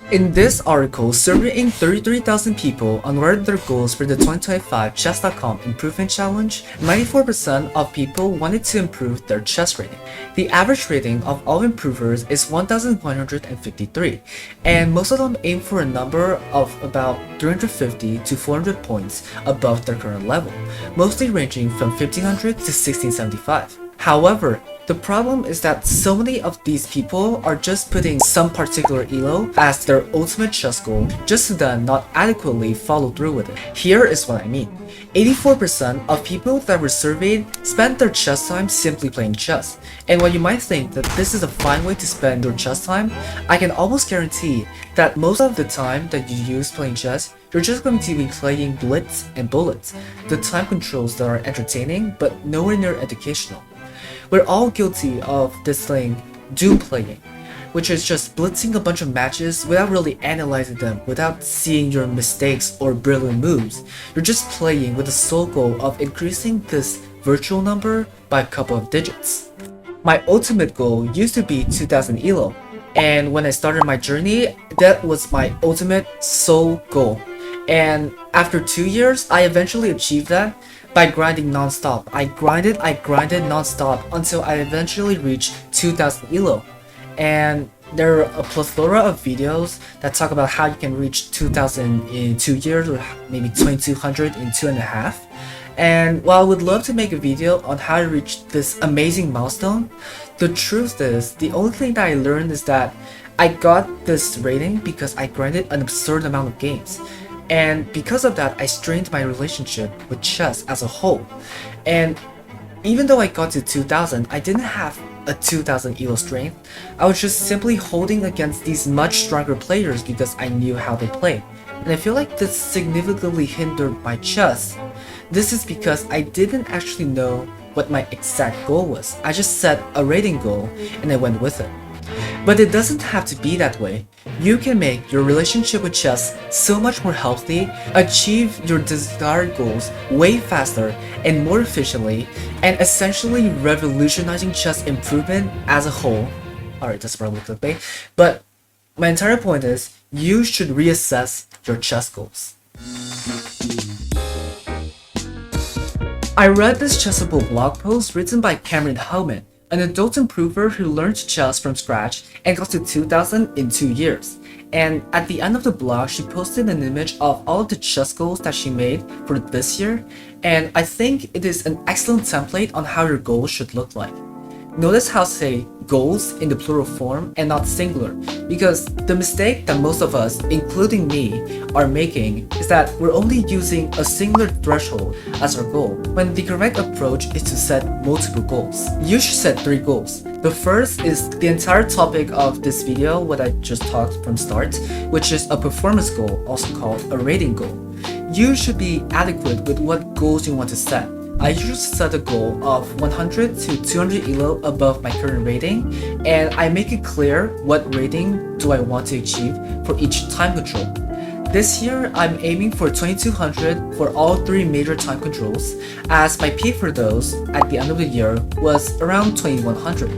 In this article, surveying 33,000 people on what are their goals for the 2025 Chess.com Improvement Challenge, 94% of people wanted to improve their chess rating. The average rating of all improvers is 1,153, and most of them aim for a number of about 350 to 400 points above their current level, mostly ranging from 1,500 to 1,675. However, the problem is that so many of these people are just putting some particular elo as their ultimate chess goal just to then not adequately follow through with it. Here is what I mean. 84% of people that were surveyed spent their chess time simply playing chess. And while you might think that this is a fine way to spend your chess time, I can almost guarantee that most of the time that you use playing chess, you're just going to be playing blitz and bullets, the time controls that are entertaining but nowhere near educational. We're all guilty of this thing, doom playing, which is just blitzing a bunch of matches without really analyzing them, without seeing your mistakes or brilliant moves. You're just playing with the sole goal of increasing this virtual number by a couple of digits. My ultimate goal used to be 2000 elo, and when I started my journey, that was my ultimate sole goal. And after 2 years, I eventually achieved that by grinding non-stop. I grinded non-stop until I eventually reached 2000 elo. And there are a plethora of videos that talk about how you can reach 2000 in 2 years or maybe 2200 in 2.5. And while I would love to make a video on how to reach this amazing milestone, the truth is, the only thing that I learned is that I got this rating because I grinded an absurd amount of games. And because of that, I strained my relationship with chess as a whole. And even though I got to 2000, I didn't have a 2000 elo strength. I was just simply holding against these much stronger players because I knew how they played. And I feel like this significantly hindered my chess. This is because I didn't actually know what my exact goal was. I just set a rating goal and I went with it. But it doesn't have to be that way. You can make your relationship with chess so much more healthy, achieve your desired goals way faster and more efficiently, and essentially revolutionizing chess improvement as a whole. Alright, that's probably clickbait, but my entire point is, you should reassess your chess goals. I read this Chessable blog post written by Kamryn, an adult improver who learned chess from scratch and got to 2000 in 2 years. And at the end of the blog, she posted an image of all of the chess goals that she made for this year, and I think it is an excellent template on how your goals should look like. Notice how I say goals in the plural form and not singular, because the mistake that most of us, including me, are making is that we're only using a singular threshold as our goal, when the correct approach is to set multiple goals. You should set 3 goals. The first is the entire topic of this video, what I just talked from start, which is a performance goal, also called a rating goal. You should be adequate with what goals you want to set. I usually set a goal of 100 to 200 elo above my current rating, and I make it clear what rating do I want to achieve for each time control. This year, I'm aiming for 2200 for all 3 major time controls, as my peak for those at the end of the year was around 2100.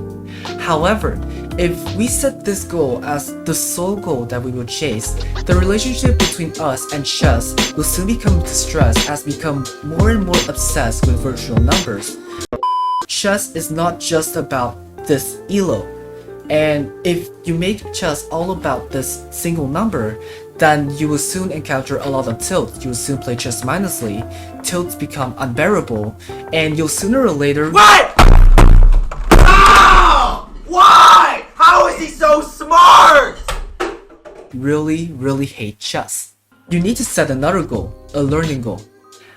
However, if we set this goal as the sole goal that we will chase, the relationship between us and chess will soon become distressed as we become more and more obsessed with virtual numbers. Chess is not just about this elo, and if you make chess all about this single number, then you will soon encounter a lot of tilts. You will soon play chess mindlessly, tilts become unbearable, and you'll sooner or later— What?! How? Why? How is he so smart?! really hate chess. You need to set another goal, a learning goal.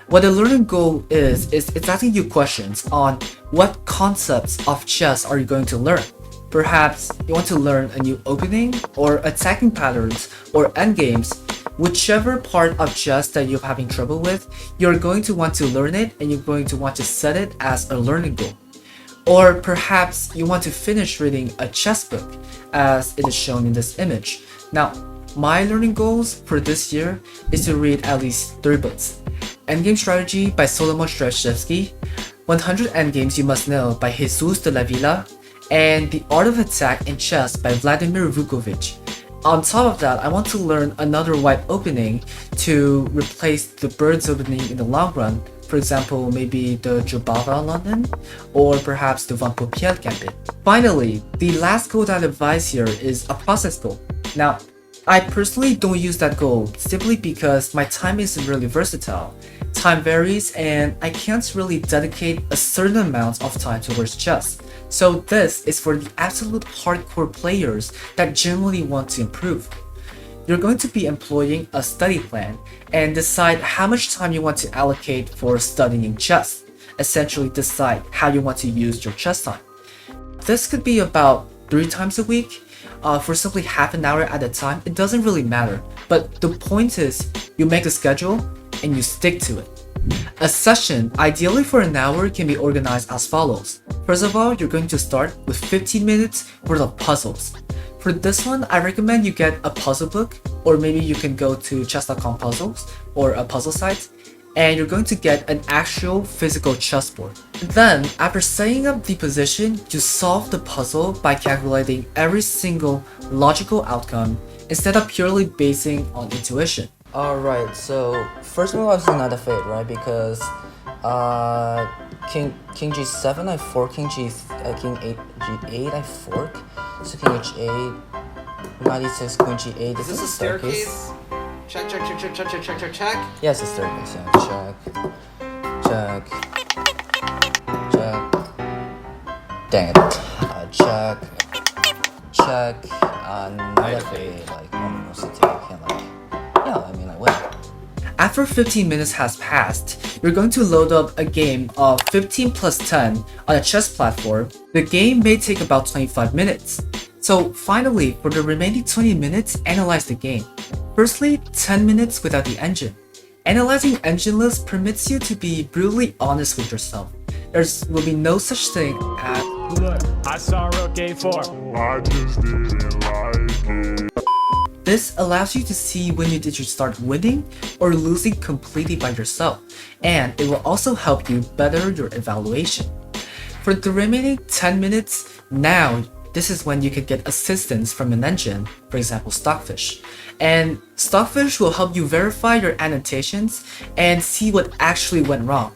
What a learning goal is it's asking you questions on what concepts of chess are you going to learn. Perhaps you want to learn a new opening, or attacking patterns, or endgames. Whichever part of chess that you're having trouble with, you're going to want to learn it and you're going to want to set it as a learning goal. Or perhaps you want to finish reading a chess book, as it is shown in this image. Now, my learning goals for this year is to read at least 3 books. Endgame Strategy by Solomon Strashevsky, 100 Endgames You Must Know by Jesus de la Villa, and The Art of Attack in Chess by Vladimir Vukovic. On top of that, I want to learn another wide opening to replace the bird's opening in the long run. For example, maybe the Jobava London, or perhaps the Van Popiel Gambit. Finally, the last goal that I advise here is a process goal. Now, I personally don't use that goal simply because my time isn't really versatile. Time varies and I can't really dedicate a certain amount of time towards chess. So this is for the absolute hardcore players that genuinely want to improve. You're going to be employing a study plan and decide how much time you want to allocate for studying chess. Essentially decide how you want to use your chess time. This could be about 3 times a week, for simply half an hour at a time. It doesn't really matter, but the point is you make a schedule and you stick to it. A session, ideally for an hour, can be organized as follows. First of all, you're going to start with 15 minutes worth of puzzles. For this one, I recommend you get a puzzle book, or maybe you can go to chess.com puzzles or a puzzle site, and you're going to get an actual physical chessboard. Then, after setting up the position, you solve the puzzle by calculating every single logical outcome instead of purely basing on intuition. Alright, so first move was not a fade, right? Because king g7, I fork, king 8 g8, I fork. So king h8, knight e6, queen g8. Is this a staircase? Check, check, check, check, check, check, check, check, check. Yes, a staircase, yeah. Check. Check. Dang it. Check. Check. Not a fade, like, no city, I can't, like, yeah, I mean, I win. After 15 minutes has passed, you're going to load up a game of 15 plus 10 on a chess platform. The game may take about 25 minutes. So finally, for the remaining 20 minutes, analyze the game. Firstly, 10 minutes without the engine. Analyzing engineless permits you to be brutally honest with yourself. There will be no such thing as look, I saw rook a4. I just didn't like it. This allows you to see when you did you start winning or losing completely by yourself, and it will also help you better your evaluation. For the remaining 10 minutes, now this is when you can get assistance from an engine, for example Stockfish. And Stockfish will help you verify your annotations and see what actually went wrong.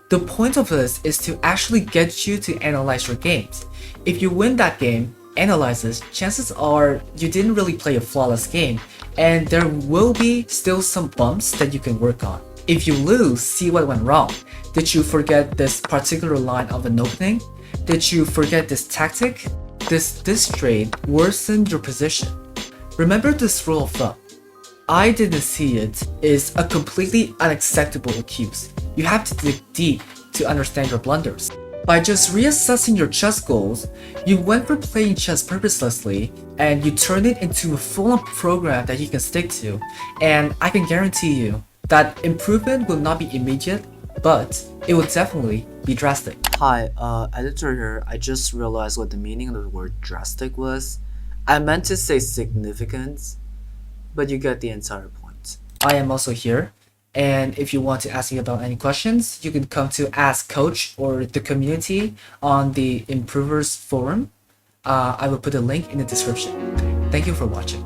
The point of this is to actually get you to analyze your games. If you win that game, analyzes, chances are you didn't really play a flawless game, and there will be still some bumps that you can work on. If you lose, see what went wrong. Did you forget this particular line of an opening? Did you forget this tactic? This trade worsened your position. Remember this rule of thumb. I didn't see it is a completely unacceptable accuse. You have to dig deep to understand your blunders. By just reassessing your chess goals, you went from playing chess purposelessly and you turned it into a full-on program that you can stick to. And I can guarantee you that improvement will not be immediate, but it will definitely be drastic. Hi, editor here. I just realized what the meaning of the word drastic was. I meant to say significant, but you get the entire point. I am also here, and if you want to ask me about any questions, you can come to Ask Coach or the community on the Improvers Forum. I will put a link in the description. Thank you for watching.